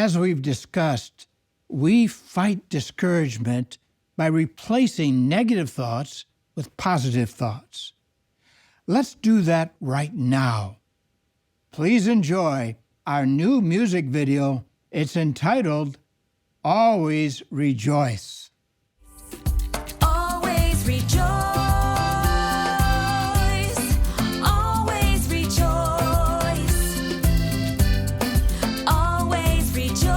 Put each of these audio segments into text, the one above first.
As we've discussed, we fight discouragement by replacing negative thoughts with positive thoughts. Let's do that right now. Please enjoy our new music video. It's entitled, Always Rejoice. Always rejoice. Always rejoice. Always rejoice.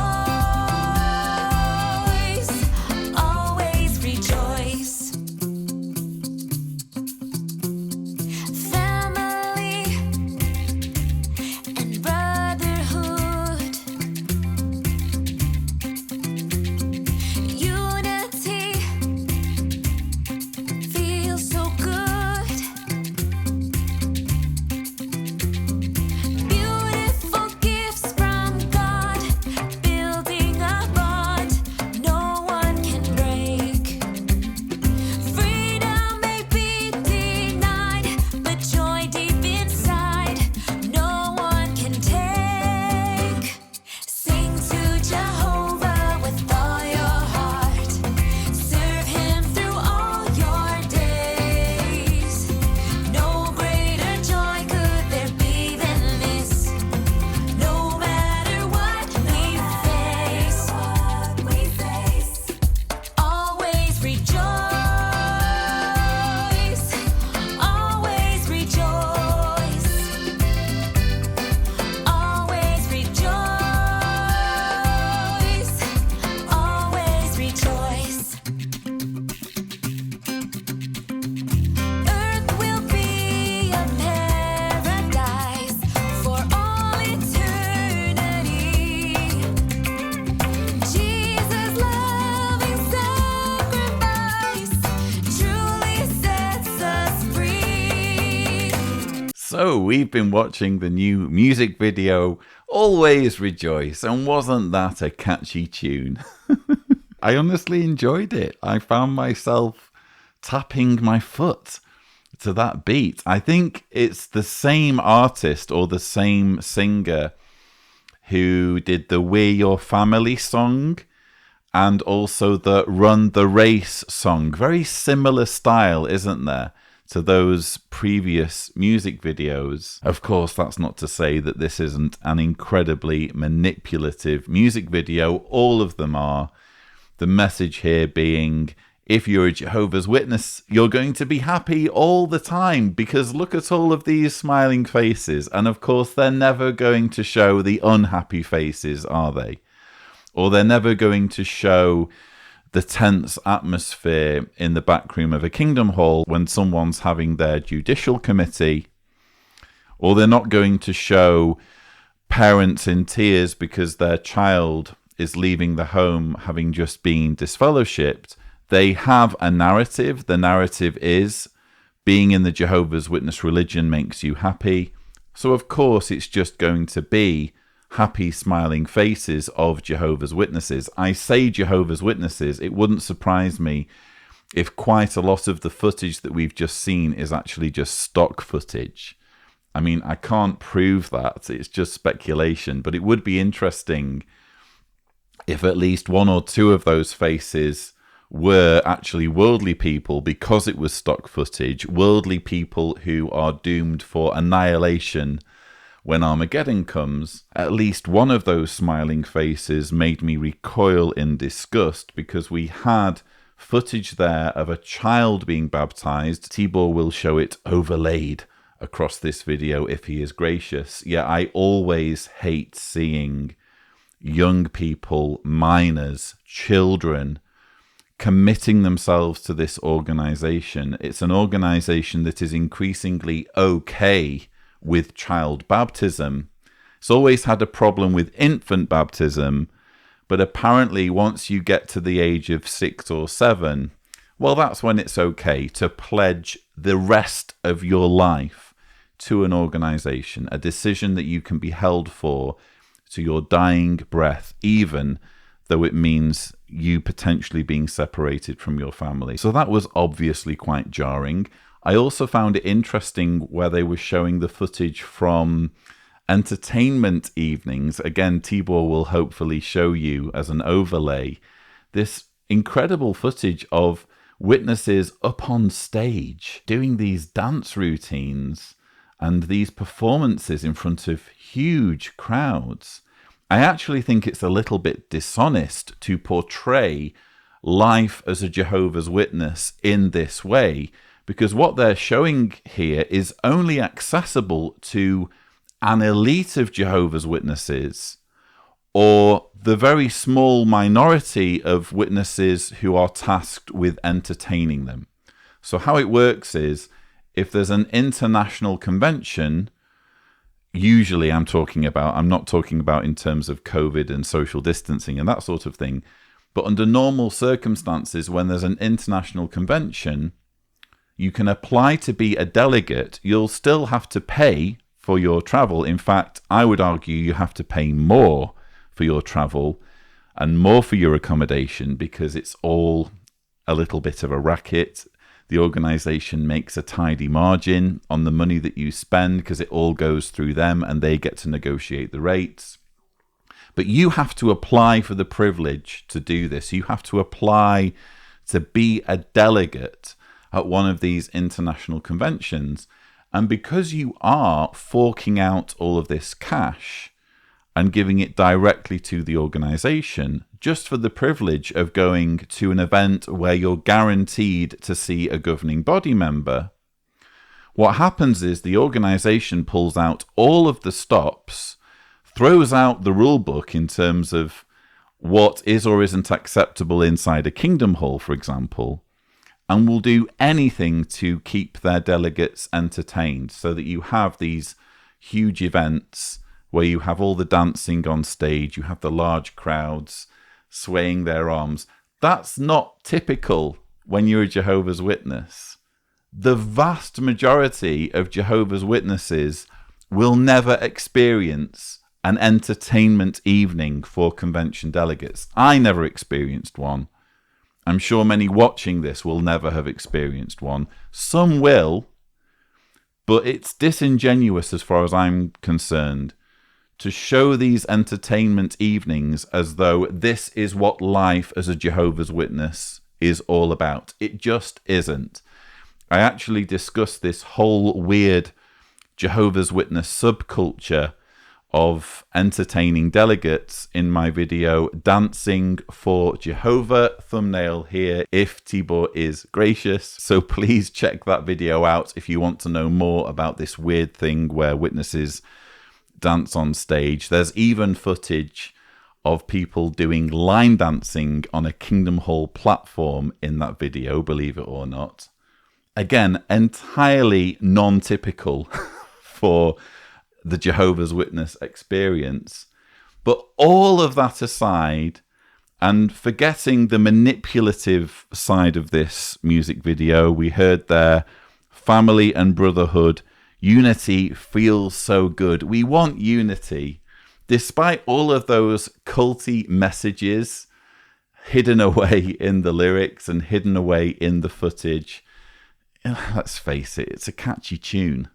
Always rejoice. Family and brotherhood. Unity feels so good. Beautiful gifts from God, building a bond no one can break. Freedom may be denied, but joy deep inside no one can take. Sing to Jehovah with all your heart. Serve him through all your days. No greater joy could there be than this. No matter what we face, always rejoice. Always rejoice. Always rejoice. Always rejoice. Earth will be a paradise for all eternity. Jesus' loving sacrifice truly sets us free. So we've been watching the new music video, Always Rejoice, and wasn't that a catchy tune? I honestly enjoyed it. I found myself tapping my foot to that beat. I think it's the same artist or the same singer who did the We're Your Family song and also the Run the Race song. Very similar style, isn't there, to those previous music videos. Of course, that's not to say that this isn't an incredibly manipulative music video. All of them are. The message here being, if you're a Jehovah's Witness, you're going to be happy all the time because look at all of these smiling faces. And of course, they're never going to show the unhappy faces, are they? Or they're never going to show the tense atmosphere in the back room of a kingdom hall when someone's having their judicial committee. Or they're not going to show parents in tears because their child is leaving the home having just been disfellowshipped. They have a narrative. The narrative is being in the Jehovah's Witness religion makes you happy. So of course it's just going to be happy smiling faces of Jehovah's Witnesses. I say Jehovah's Witnesses, it wouldn't surprise me if quite a lot of the footage that we've just seen is actually just stock footage. I mean, I can't prove that, it's just speculation, but it would be interesting if at least one or two of those faces were actually worldly people because it was stock footage, worldly people who are doomed for annihilation when Armageddon comes. At least one of those smiling faces made me recoil in disgust because we had footage there of a child being baptized. Tibor will show it overlaid across this video if he is gracious. Yeah, I always hate seeing young people, minors, children, committing themselves to this organization. It's an organization that is increasingly okay with child baptism. It's always had a problem with infant baptism, but apparently once you get to the age of 6 or 7, well, that's when it's okay to pledge the rest of your life to an organization, a decision that you can be held for to your dying breath, even though it means you potentially being separated from your family. So that was obviously quite jarring. I also found it interesting where they were showing the footage from entertainment evenings. Again, Tibor will hopefully show you as an overlay this incredible footage of witnesses up on stage doing these dance routines and these performances in front of huge crowds. I actually think it's a little bit dishonest to portray life as a Jehovah's Witness in this way, because what they're showing here is only accessible to an elite of Jehovah's Witnesses, or the very small minority of witnesses who are tasked with entertaining them. So how it works is, if there's an international convention, usually I'm not talking about in terms of COVID and social distancing and that sort of thing, but under normal circumstances, when there's an international convention, you can apply to be a delegate. You'll still have to pay for your travel. In fact, I would argue you have to pay more for your travel and more for your accommodation, because it's all a little bit of a racket. The organization makes a tidy margin on the money that you spend because it all goes through them and they get to negotiate the rates. But you have to apply for the privilege to do this. You have to apply to be a delegate at one of these international conventions. And because you are forking out all of this cash and giving it directly to the organization, just for the privilege of going to an event where you're guaranteed to see a governing body member, what happens is the organization pulls out all of the stops, throws out the rule book in terms of what is or isn't acceptable inside a kingdom hall, for example, and will do anything to keep their delegates entertained, so that you have these huge events where you have all the dancing on stage, you have the large crowds swaying their arms. That's not typical when you're a Jehovah's Witness. The vast majority of Jehovah's Witnesses will never experience an entertainment evening for convention delegates. I never experienced one. I'm sure many watching this will never have experienced one. Some will, but it's disingenuous as far as I'm concerned to show these entertainment evenings as though this is what life as a Jehovah's Witness is all about. It just isn't. I actually discussed this whole weird Jehovah's Witness subculture of entertaining delegates in my video, Dancing for Jehovah, thumbnail here if Tibor is gracious. So please check that video out if you want to know more about this weird thing where witnesses dance on stage. There's even footage of people doing line dancing on a Kingdom Hall platform in that video, believe it or not. Again, entirely non-typical for the Jehovah's Witness experience. But all of that aside, and forgetting the manipulative side of this music video, we heard there, family and brotherhood, unity feels so good. We want unity. Despite all of those culty messages hidden away in the lyrics and hidden away in the footage, let's face it, it's a catchy tune.